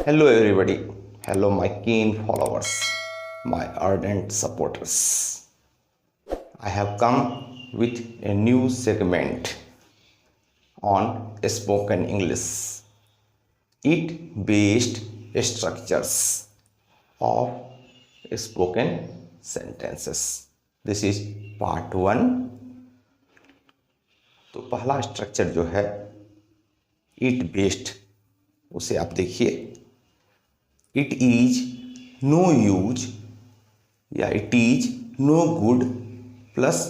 Hello, everybody. Hello, my keen followers, my ardent supporters. I have come with a new segment on spoken English. It based structures of spoken sentences. This is part 1. तो पहला structure जो है it based, उसे आप देखिए। It is no use या it is no good plus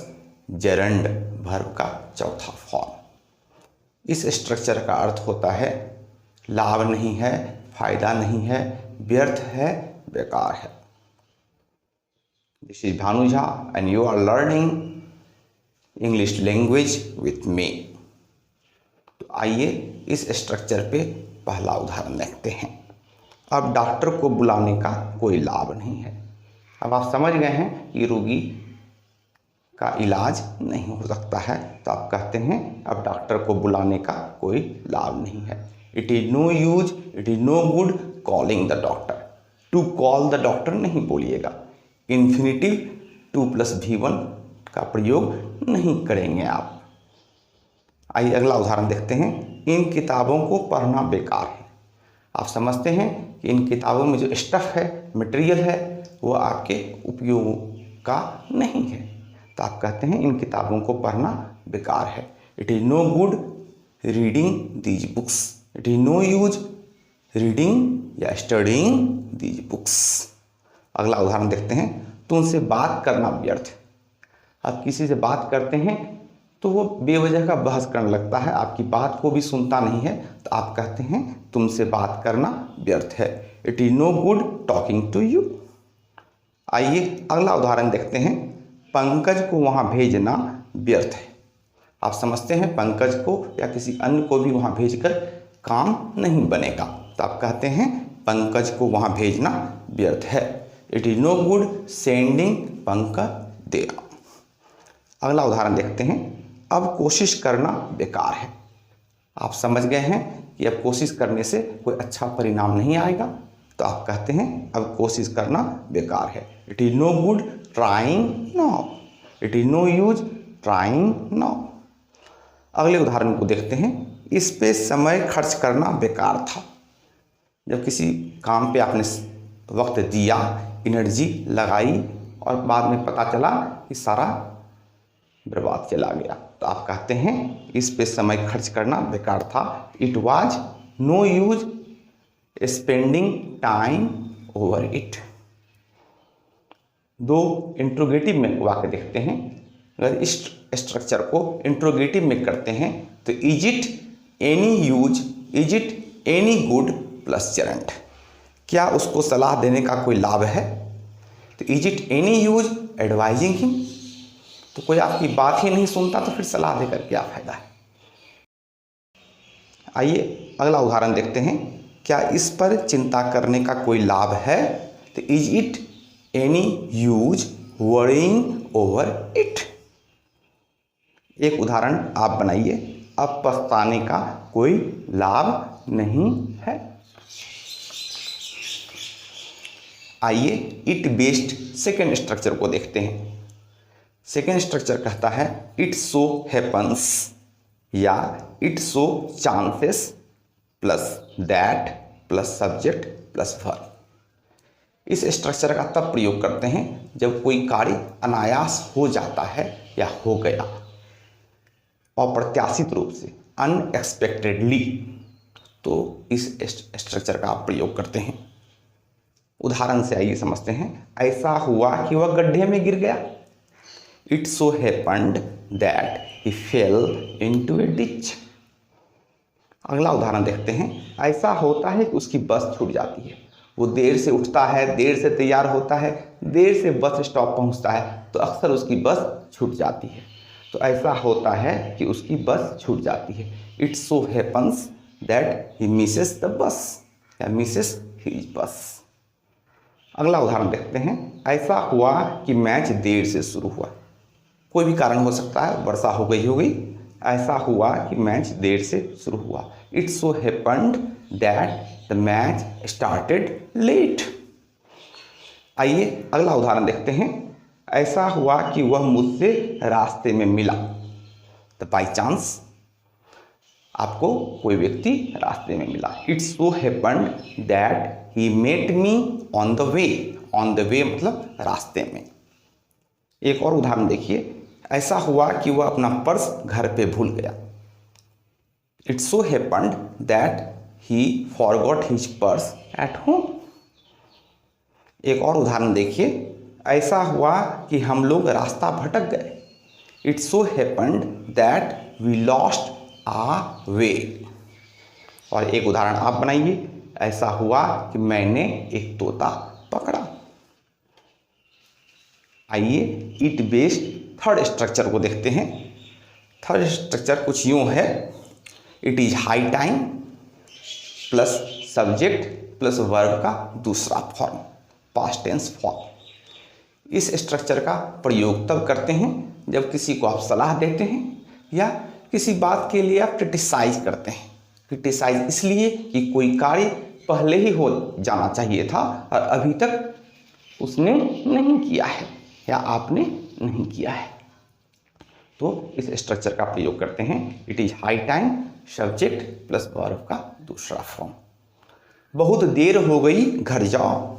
gerund verb का चौथा फॉर्म। इस स्ट्रक्चर का अर्थ होता है लाभ नहीं है, फायदा नहीं है, व्यर्थ है, बेकार है। This is Bhanu Jha and you are learning English language with me. तो आइए इस स्ट्रक्चर पे पहला उदाहरण देखते हैं। अब डॉक्टर को बुलाने का कोई लाभ नहीं है। अब आप समझ गए हैं कि रोगी का इलाज नहीं हो सकता है, तो आप कहते हैं अब डॉक्टर को बुलाने का कोई लाभ नहीं है। It is no use, it is no good calling the doctor. To call the doctor नहीं बोलिएगा। इन्फिनिटिव 2 + V1 का प्रयोग नहीं करेंगे आप। आइए अगला उदाहरण देखते हैं। इन किताबों को पढ़ना बेकार है। आप समझते हैं कि इन किताबों में जो स्टफ है, मटेरियल है, वो आपके उपयोग का नहीं है, तो आप कहते हैं इन किताबों को पढ़ना बेकार है। It is no good reading these books. It is no use reading या स्टडिंग दीज बुक्स। अगला उदाहरण देखते हैं। तुमसे बात करना व्यर्थ है। आप किसी से बात करते हैं तो वो बेवजह का बहस करने लगता है, आपकी बात को भी सुनता नहीं है, तो आप कहते हैं तुमसे बात करना व्यर्थ है। It is no good talking to you. आइए अगला उदाहरण देखते हैं। पंकज को वहाँ भेजना व्यर्थ है। आप समझते हैं पंकज को या किसी अन्य को भी वहाँ भेजकर काम नहीं बनेगा, तो आप कहते हैं पंकज को वहाँ भेजना व्यर्थ है। It is no good sending Pankaj there. अगला उदाहरण देखते हैं। अब कोशिश करना बेकार है। आप समझ गए हैं कि अब कोशिश करने से कोई अच्छा परिणाम नहीं आएगा, तो आप कहते हैं अब कोशिश करना बेकार है। It is no good trying now. It is no use trying now. अगले उदाहरण को देखते हैं। इस पे समय खर्च करना बेकार था। जब किसी काम पे आपने वक्त दिया, एनर्जी लगाई और बाद में पता चला कि सारा बर्बाद चला गया, तो आप कहते हैं इस पे समय खर्च करना बेकार था। It was no use spending time over it. दो इंट्रोगेटिव में वाक्य देखते हैं। अगर इस स्ट्रक्चर को इंट्रोगेटिव में करते हैं तो is it any use, is it any good plus gerund. क्या उसको सलाह देने का कोई लाभ है? तो is it any use advising him. तो कोई आपकी बात ही नहीं सुनता तो फिर सलाह देकर क्या फायदा है। आइए अगला उदाहरण देखते हैं। क्या इस पर चिंता करने का कोई लाभ है? तो is it any use worrying over it. एक उदाहरण आप बनाइए। अब पछताने का कोई लाभ नहीं है। आइए इट बेस्ड सेकेंड स्ट्रक्चर को देखते हैं। सेकेंड स्ट्रक्चर कहता है इट सो हैपन्स या it so chances plus that plus subject plus verb. इस स्ट्रक्चर का तब प्रयोग करते हैं जब कोई कार्य अनायास हो जाता है या हो गया, अप्रत्याशित रूप से, अनएक्सपेक्टेडली, तो इस स्ट्रक्चर का आप प्रयोग करते हैं। उदाहरण से आइए समझते हैं। ऐसा हुआ कि वह गड्ढे में गिर गया। It so happened that he fell into a ditch. अगला उदाहरण देखते हैं। ऐसा होता है कि उसकी बस छूट जाती है। वो देर से उठता है, देर से तैयार होता है, देर से बस स्टॉप पहुंचता है, तो अक्सर उसकी बस छूट जाती है। तो ऐसा होता है कि उसकी बस छूट जाती है। It so happens that he misses the bus या misses his bus. अगला उदाहरण देखते हैं। ऐसा हुआ कि मैच देर से शुरू हुआ। कोई भी कारण हो सकता है, वर्षा हो गई होगी। ऐसा हुआ कि मैच देर से शुरू हुआ। It so happened that the match started late. आइए अगला उदाहरण देखते हैं। ऐसा हुआ कि वह मुझसे रास्ते में मिला। तो बाई चांस आपको कोई व्यक्ति रास्ते में मिला। It's so happened that he met me on the way. On the way मतलब रास्ते में। एक और उदाहरण देखिए। ऐसा हुआ कि वह अपना पर्स घर पे भूल गया। It's so happened that he forgot his purse at home. एक और उदाहरण देखिए। ऐसा हुआ कि हम लोग रास्ता भटक गए। It's so happened that we lost a way. और एक उदाहरण आप बनाइए। ऐसा हुआ कि मैंने एक तोता पकड़ा। आइए इट बेस्ड थर्ड स्ट्रक्चर को देखते हैं। थर्ड स्ट्रक्चर कुछ यूं है। It is high time plus subject plus verb का दूसरा फॉर्म, पास्ट टेंस फॉर्म। इस स्ट्रक्चर का प्रयोग तब करते हैं जब किसी को आप सलाह देते हैं या किसी बात के लिए आप क्रिटिसाइज करते हैं। क्रिटिसाइज इसलिए कि कोई कार्य पहले ही हो जाना चाहिए था और अभी तक उसने नहीं किया है या आपने नहीं किया है, तो इस स्ट्रक्चर का प्रयोग करते हैं। It is high time subject plus verb का दूसरा फॉर्म। बहुत देर हो गई, घर जाओ।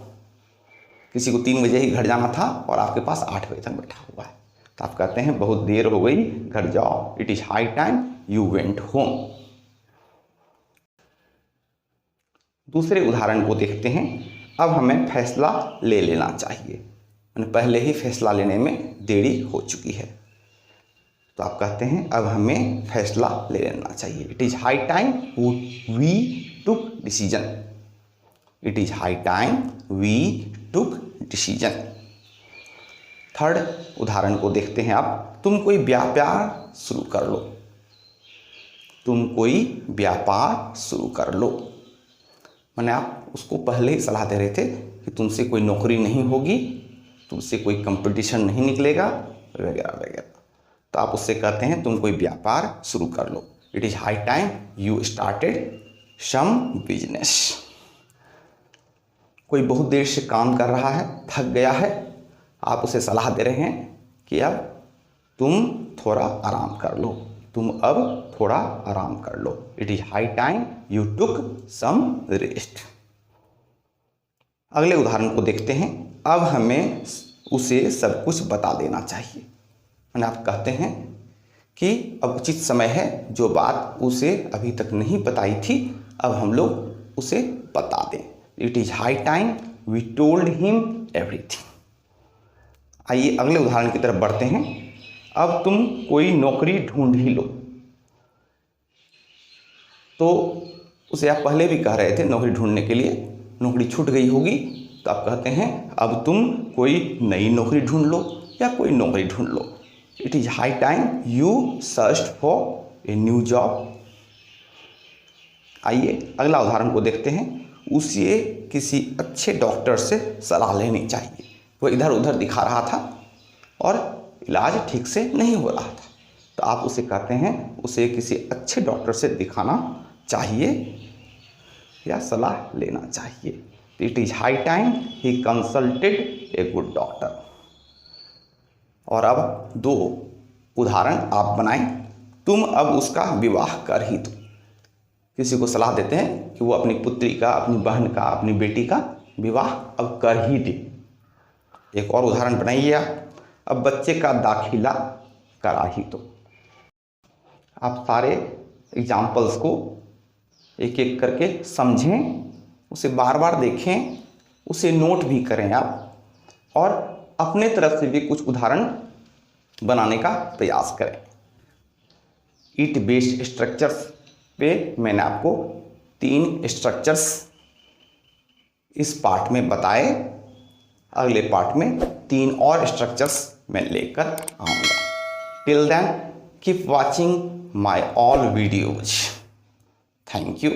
किसी को 3 बजे ही घर जाना था और आपके पास 8 बजे तक बैठा हुआ है, तो आप कहते हैं बहुत देर हो गई, घर जाओ। It is high time you went home. दूसरे उदाहरण को देखते हैं। अब हमें फैसला ले लेना चाहिए, पहले ही फैसला लेने में देरी हो चुकी है, तो आप कहते हैं अब हमें फैसला ले लेना चाहिए। It is high time we took decision. It is high time we took decision. Third उदाहरण को देखते हैं आप। तुम कोई व्यापार शुरू कर लो। तुम कोई व्यापार शुरू कर लो, मैंने आप उसको पहले ही सलाह दे रहे थे कि तुमसे कोई नौकरी नहीं होगी, तुमसे कोई कंपटीशन नहीं निकलेगा वगैरह वगैरह, तो आप उससे कहते हैं तुम कोई व्यापार शुरू कर लो। It is high time you started some business. कोई बहुत देर से काम कर रहा है, थक गया है, आप उसे सलाह दे रहे हैं कि अब तुम थोड़ा आराम कर लो, तुम अब थोड़ा आराम कर लो। It is high time you took some rest. अगले उदाहरण को देखते हैं। अब हमें उसे सब कुछ बता देना चाहिए, मैंने आप कहते हैं कि अब उचित समय है, जो बात उसे अभी तक नहीं बताई थी अब हम लोग उसे बता दें। It is high time we told him everything. आइए अगले उदाहरण की तरफ बढ़ते हैं। अब तुम कोई नौकरी ढूंढ ही लो। तो उसे आप पहले भी कह रहे थे नौकरी ढूंढने के लिए, नौकरी छूट गई होगी, तो आप कहते हैं अब तुम कोई नई नौकरी ढूंढ लो या कोई नौकरी ढूंढ लो। It is high time you search for a new job. आइए अगला उदाहरण को देखते हैं। उसे किसी अच्छे डॉक्टर से सलाह लेनी चाहिए। वो इधर उधर दिखा रहा था और इलाज ठीक से नहीं हो रहा था, तो आप उसे कहते हैं उसे किसी अच्छे डॉक्टर से दिखाना चाहिए या सलाह लेना चाहिए। It is high time he consulted a good doctor. और अब 2 उदाहरण आप बनाएं। तुम अब उसका विवाह कर ही दो। किसी को सलाह देते हैं कि वो अपनी पुत्री का, अपनी बहन का, अपनी बेटी का विवाह अब कर ही दे। एक और उदाहरण बनाइए आप। अब बच्चे का दाखिला करा ही दो। आप सारे एग्जाम्पल्स को एक एक करके समझें, उसे बार बार देखें, उसे नोट भी करें आप, और अपने तरफ से भी कुछ उदाहरण बनाने का प्रयास करें। इट बेस्ड स्ट्रक्चर्स पे मैंने आपको 3 स्ट्रक्चर्स इस पार्ट में बताए। अगले पार्ट में 3 और स्ट्रक्चर्स मैं लेकर आऊँगा। Till then keep watching my all videos. Thank you.